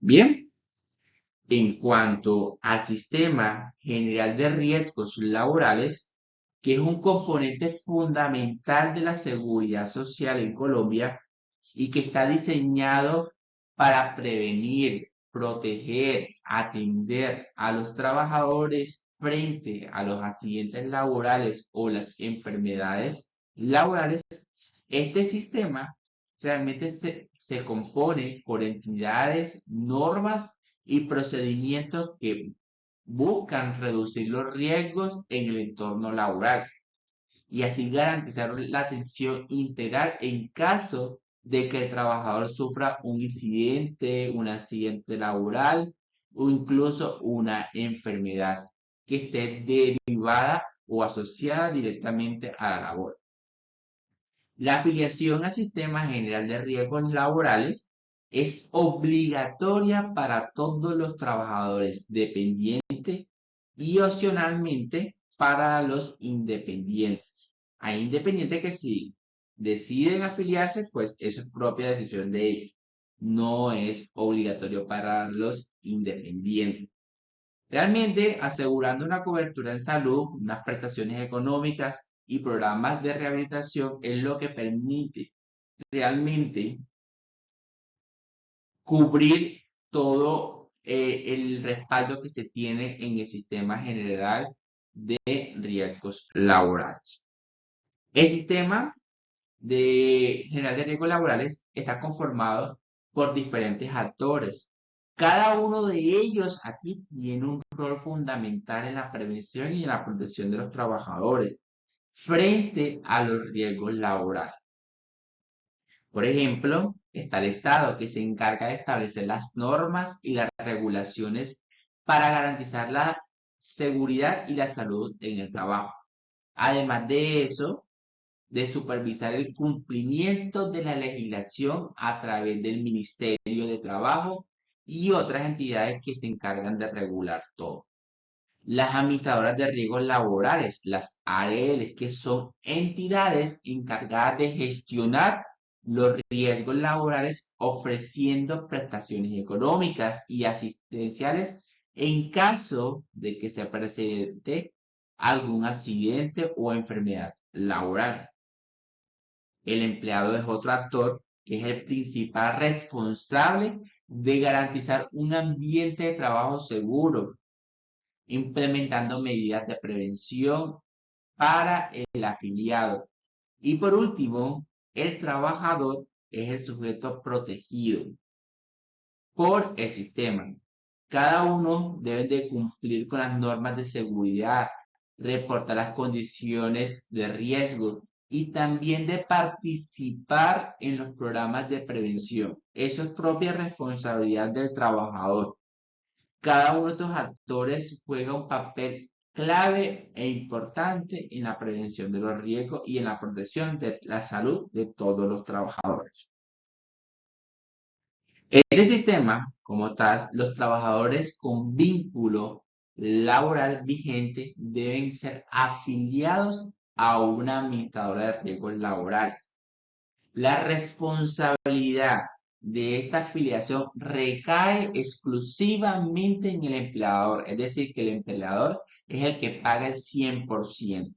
Bien, en cuanto al sistema general de riesgos laborales, que es un componente fundamental de la seguridad social en Colombia y que está diseñado para prevenir, proteger, atender a los trabajadores frente a los accidentes laborales o las enfermedades laborales. Este sistema realmente se compone por entidades, normas y procedimientos que buscan reducir los riesgos en el entorno laboral y así garantizar la atención integral en caso de que el trabajador sufra un incidente, un accidente laboral o incluso una enfermedad que esté derivada o asociada directamente a la labor. La afiliación al Sistema General de Riesgos Laborales es obligatoria para todos los trabajadores dependientes y opcionalmente para los independientes. Hay independientes que si deciden afiliarse, pues eso es propia decisión de ellos. No es obligatorio para los independientes. Realmente asegurando una cobertura en salud, unas prestaciones económicas y programas de rehabilitación es lo que permite realmente cubrir todo el respaldo que se tiene en el sistema general de riesgos laborales. El sistema general de riesgos laborales está conformado por diferentes actores. Cada uno de ellos aquí tiene un rol fundamental en la prevención y en la protección de los trabajadores frente a los riesgos laborales. Por ejemplo, está el Estado, que se encarga de establecer las normas y las regulaciones para garantizar la seguridad y la salud en el trabajo. Además de eso, de supervisar el cumplimiento de la legislación a través del Ministerio de Trabajo y otras entidades que se encargan de regular todo. Las administradoras de riesgos laborales, las ARL, que son entidades encargadas de gestionar los riesgos laborales ofreciendo prestaciones económicas y asistenciales en caso de que se presente algún accidente o enfermedad laboral. El empleado es otro actor que es el principal responsable de garantizar un ambiente de trabajo seguro, implementando medidas de prevención para el afiliado. Y por último, el trabajador es el sujeto protegido por el sistema. Cada uno debe de cumplir con las normas de seguridad, reportar las condiciones de riesgo y también de participar en los programas de prevención. Eso es propia responsabilidad del trabajador. Cada uno de estos actores juega un papel clave e importante en la prevención de los riesgos y en la protección de la salud de todos los trabajadores. En este sistema, como tal, los trabajadores con vínculo laboral vigente deben ser afiliados a una administradora de riesgos laborales. La responsabilidad de esta afiliación recae exclusivamente en el empleador, es decir, que el empleador es el que paga el 100%.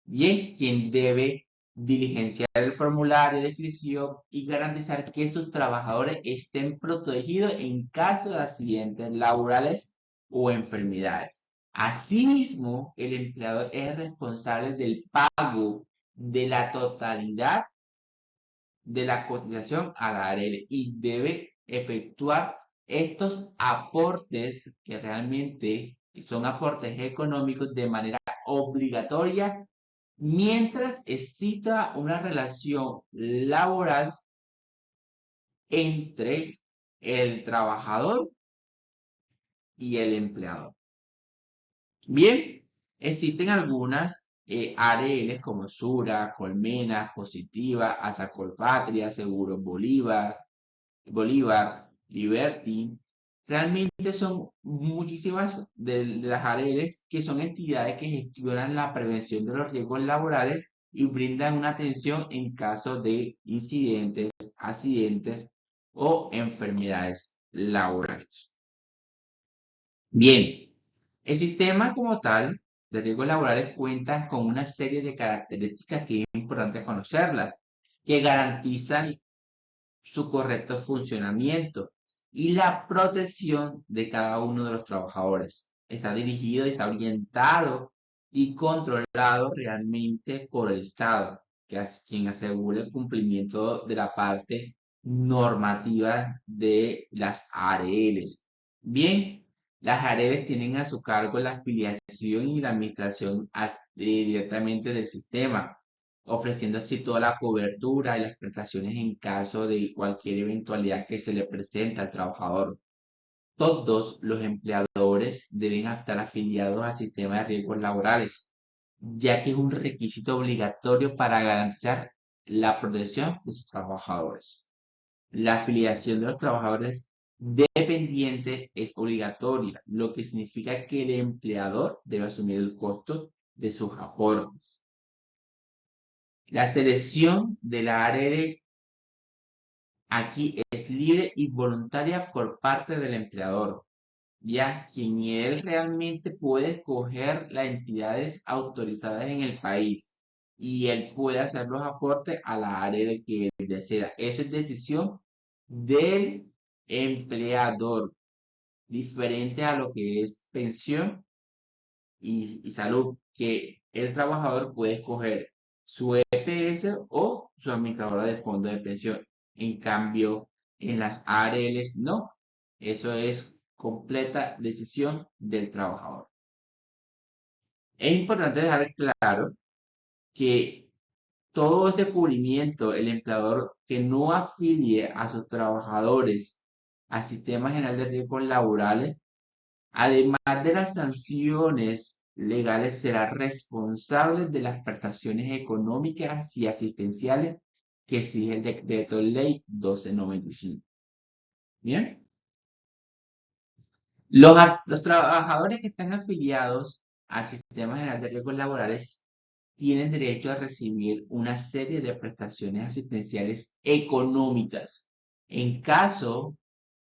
Y es quien debe diligenciar el formulario de inscripción y garantizar que sus trabajadores estén protegidos en caso de accidentes laborales o enfermedades. Asimismo, el empleador es responsable del pago de la totalidad de la cotización a la ARL y debe efectuar estos aportes que realmente son aportes económicos de manera obligatoria mientras exista una relación laboral entre el trabajador y el empleador. Bien, existen algunas ARLs como Sura, Colmena, Positiva, Asacolpatria, Seguros Bolívar, Liberty. Realmente son muchísimas de las ARLs que son entidades que gestionan la prevención de los riesgos laborales y brindan una atención en caso de incidentes, accidentes o enfermedades laborales. Bien, el sistema como tal de riesgos laborales cuenta con una serie de características que es importante conocerlas, que garantizan su correcto funcionamiento y la protección de cada uno de los trabajadores. Está dirigido, está orientado y controlado realmente por el Estado, que es quien asegura el cumplimiento de la parte normativa de las ARLs. Bien, las ARLs tienen a su cargo la afiliación y la administración directamente del sistema, ofreciendo así toda la cobertura y las prestaciones en caso de cualquier eventualidad que se le presente al trabajador. Todos los empleadores deben estar afiliados al sistema de riesgos laborales, ya que es un requisito obligatorio para garantizar la protección de sus trabajadores. La afiliación de los trabajadores dependientes es obligatoria, lo que significa que el empleador debe asumir el costo de sus aportes. La selección de la ARL aquí es libre y voluntaria por parte del empleador, ya quien él realmente puede escoger las entidades autorizadas en el país y él puede hacer los aportes a la ARL que él desea. Eso es decisión del empleador, diferente a lo que es pensión y salud, que el trabajador puede escoger su EPS o su administradora de fondo de pensión. En cambio, en las ARLs no. Eso es completa decisión del trabajador. Es importante dejar claro que todo ese cubrimiento, el empleador que no afilie a sus trabajadores al Sistema General de Riesgos Laborales, además de las sanciones legales, será responsable de las prestaciones económicas y asistenciales que exige el Decreto Ley 1295. Bien. Los trabajadores que están afiliados al Sistema General de Riesgos Laborales tienen derecho a recibir una serie de prestaciones asistenciales económicas. En caso,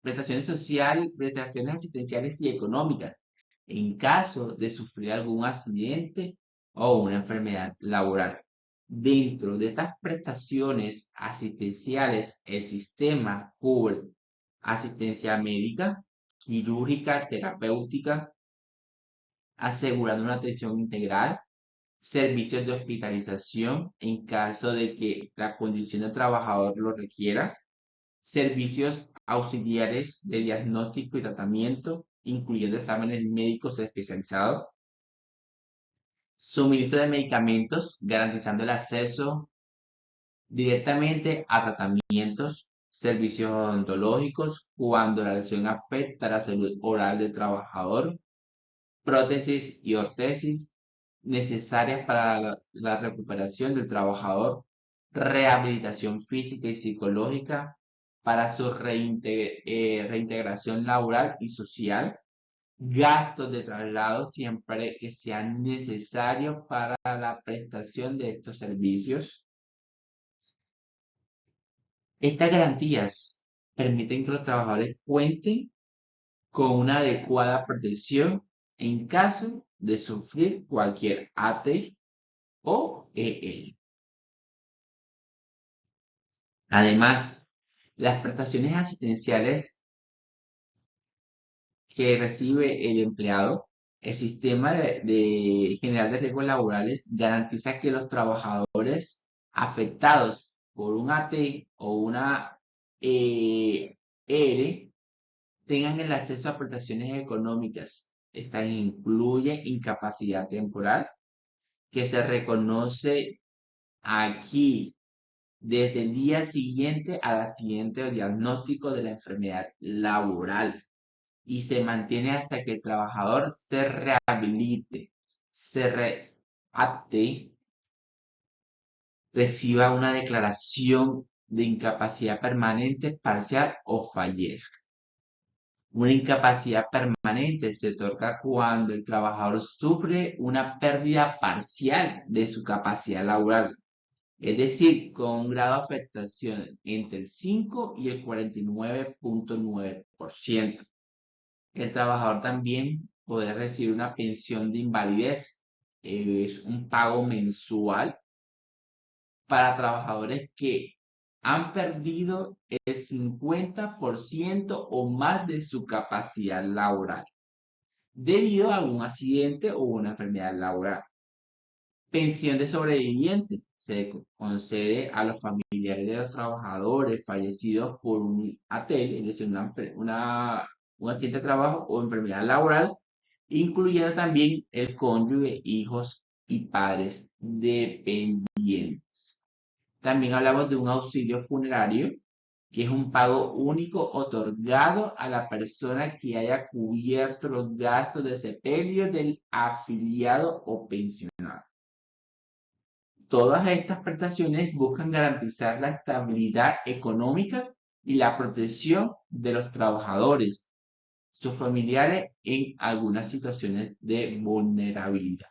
prestaciones sociales, prestaciones asistenciales y económicas, en caso de sufrir algún accidente o una enfermedad laboral. Dentro de estas prestaciones asistenciales, el sistema cubre asistencia médica, quirúrgica, terapéutica, asegurando una atención integral, servicios de hospitalización en caso de que la condición del trabajador lo requiera, servicios auxiliares de diagnóstico y tratamiento, incluyendo exámenes médicos especializados, suministro de medicamentos, garantizando el acceso directamente a tratamientos, servicios odontológicos cuando la lesión afecta la salud oral del trabajador, prótesis y ortesis necesarias para la recuperación del trabajador, rehabilitación física y psicológica para su reintegración laboral y social, gastos de traslado siempre que sean necesarios para la prestación de estos servicios. Estas garantías permiten que los trabajadores cuenten con una adecuada protección en caso de sufrir cualquier AT o EL. Además, las prestaciones asistenciales que recibe el empleado, el sistema general de riesgos laborales garantiza que los trabajadores afectados por un AT o una EL tengan el acceso a prestaciones económicas. Esta incluye incapacidad temporal, que se reconoce aquí desde el día siguiente a la siguiente diagnóstico de la enfermedad laboral y se mantiene hasta que el trabajador se rehabilite, se reapte, reciba una declaración de incapacidad permanente, parcial o fallezca. Una incapacidad permanente se otorga cuando el trabajador sufre una pérdida parcial de su capacidad laboral, es decir, con un grado de afectación entre el 5 y el 49.9%. 100%. El trabajador también podrá recibir una pensión de invalidez. Es un pago mensual para trabajadores que han perdido el 50% o más de su capacidad laboral debido a algún accidente o una enfermedad laboral. Pensión de sobreviviente se concede a los familiares de los trabajadores fallecidos por un ATEL, es decir, un accidente de trabajo o enfermedad laboral, incluyendo también el cónyuge, hijos y padres dependientes. También hablamos de un auxilio funerario, que es un pago único otorgado a la persona que haya cubierto los gastos de sepelio del afiliado o pensionado. Todas estas prestaciones buscan garantizar la estabilidad económica y la protección de los trabajadores, sus familiares en algunas situaciones de vulnerabilidad.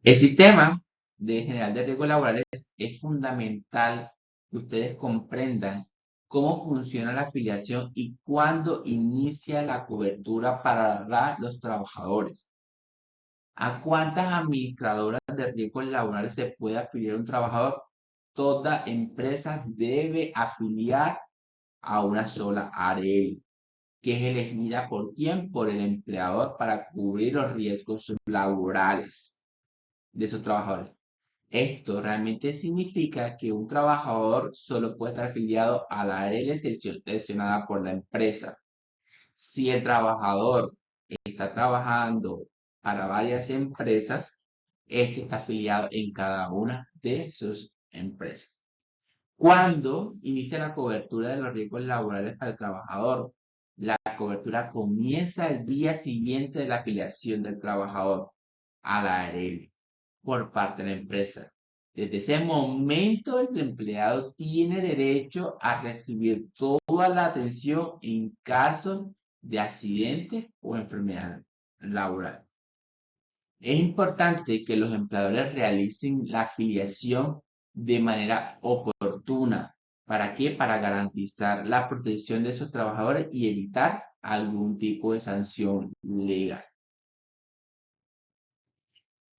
El sistema general de riesgos laborales es fundamental que ustedes comprendan cómo funciona la afiliación y cuándo inicia la cobertura para los trabajadores. ¿A cuántas administradoras de riesgos laborales se puede afiliar un trabajador? Toda empresa debe afiliar a una sola ARL, que es elegida ¿por quién? Por el empleador para cubrir los riesgos laborales de sus trabajadores. Esto realmente significa que un trabajador solo puede estar afiliado a la ARL seleccionada por la empresa. Si el trabajador está trabajando para varias empresas, este está afiliado en cada una de sus empresas. ¿Cuándo inicia la cobertura de los riesgos laborales para el trabajador? La cobertura comienza el día siguiente de la afiliación del trabajador a la ARL por parte de la empresa. Desde ese momento, el empleado tiene derecho a recibir toda la atención en caso de accidente o enfermedad laboral. Es importante que los empleadores realicen la afiliación de manera oportuna. ¿Para qué? Para garantizar la protección de esos trabajadores y evitar algún tipo de sanción legal.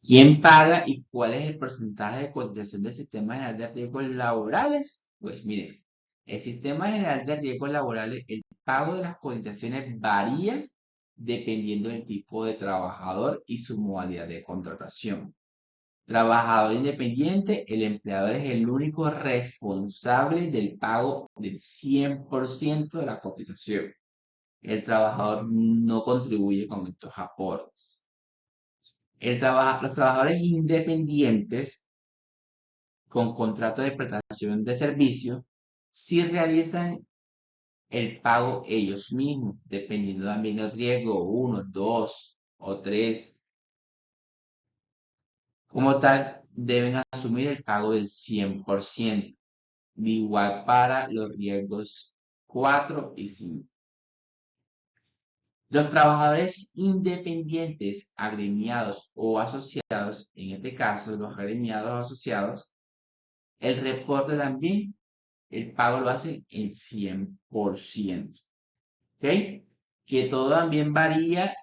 ¿Quién paga y cuál es el porcentaje de cotización del Sistema General de Riesgos Laborales? Pues miren, el Sistema General de Riesgos Laborales, el pago de las cotizaciones varía dependiendo del tipo de trabajador y su modalidad de contratación. Trabajador independiente, el empleador es el único responsable del pago del 100% de la cotización. El trabajador no contribuye con estos aportes. Los trabajadores independientes con contrato de prestación de servicio sí realizan el pago ellos mismos, dependiendo también del riesgo, 1, 2 o 3. Como tal, deben asumir el pago del 100%, de igual para los riesgos 4 y 5. Los trabajadores independientes, agremiados o asociados, en este caso los agremiados o asociados, el reporte también, el pago lo hace el 100%. ¿Ok? Que todo también varía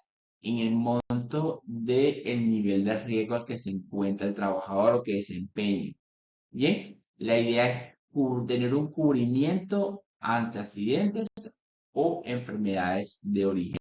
en el monto del nivel de riesgo al que se encuentra el trabajador o que desempeñe. Bien, la idea es tener un cubrimiento ante accidentes o enfermedades de origen